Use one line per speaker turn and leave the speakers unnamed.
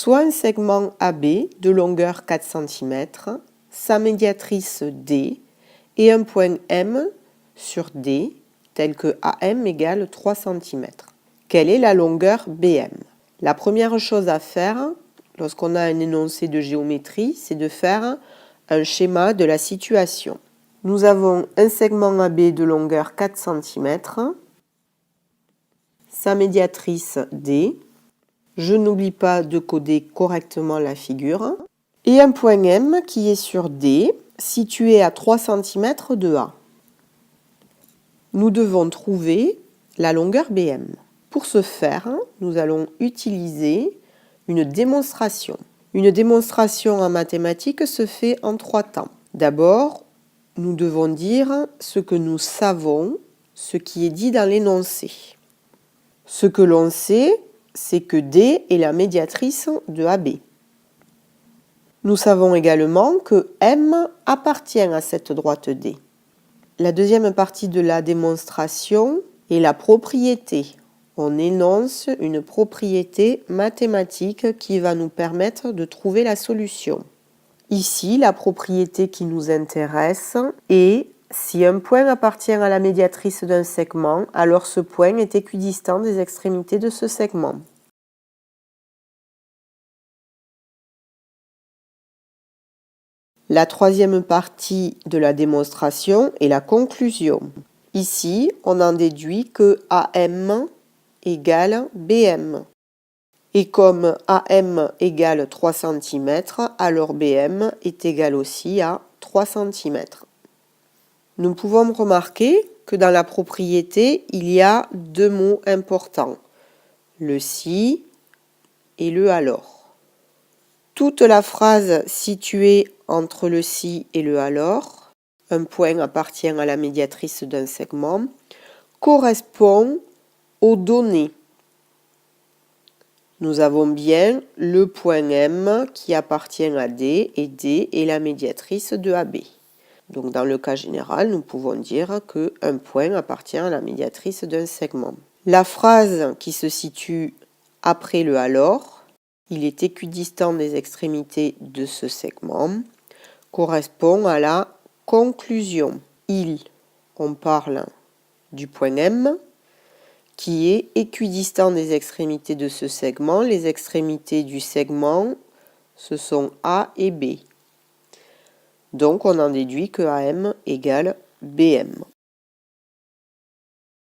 soit un segment AB de longueur 4 cm, sa médiatrice D et un point M sur D, tel que AM égale 3 cm. Quelle est la longueur BM? La première chose à faire, lorsqu'on a un énoncé de géométrie, c'est de faire un schéma de la situation. Nous avons un segment AB de longueur 4 cm, sa médiatrice D, je n'oublie pas de coder correctement la figure, et un point M qui est sur D, situé à 3 cm de A. Nous devons trouver la longueur BM. Pour ce faire, nous allons utiliser une démonstration. Une démonstration en mathématiques se fait en 3 temps. D'abord, nous devons dire ce que nous savons, ce qui est dit dans l'énoncé. Ce que l'on sait, c'est que D est la médiatrice de AB. Nous savons également que M appartient à cette droite D. La deuxième partie de la démonstration est la propriété. On énonce une propriété mathématique qui va nous permettre de trouver la solution. Ici, la propriété qui nous intéresse est si un point appartient à la médiatrice d'un segment, alors ce point est équidistant des extrémités de ce segment. La troisième partie de la démonstration est la conclusion. Ici, on en déduit que AM égale BM. Et comme AM égale 3 cm, alors BM est égal aussi à 3 cm. Nous pouvons remarquer que dans la propriété, il y a 2 mots importants, le si et le alors. Toute la phrase située entre le si et le alors, un point appartient à la médiatrice d'un segment, correspond aux données. Nous avons bien le point M qui appartient à D et D est la médiatrice de AB. Donc dans le cas général, nous pouvons dire qu'un point appartient à la médiatrice d'un segment. La phrase qui se situe après le alors, il est équidistant des extrémités de ce segment, correspond à la conclusion. On parle du point M, qui est équidistant des extrémités de ce segment. Les extrémités du segment, ce sont A et B. Donc on en déduit que AM égale BM.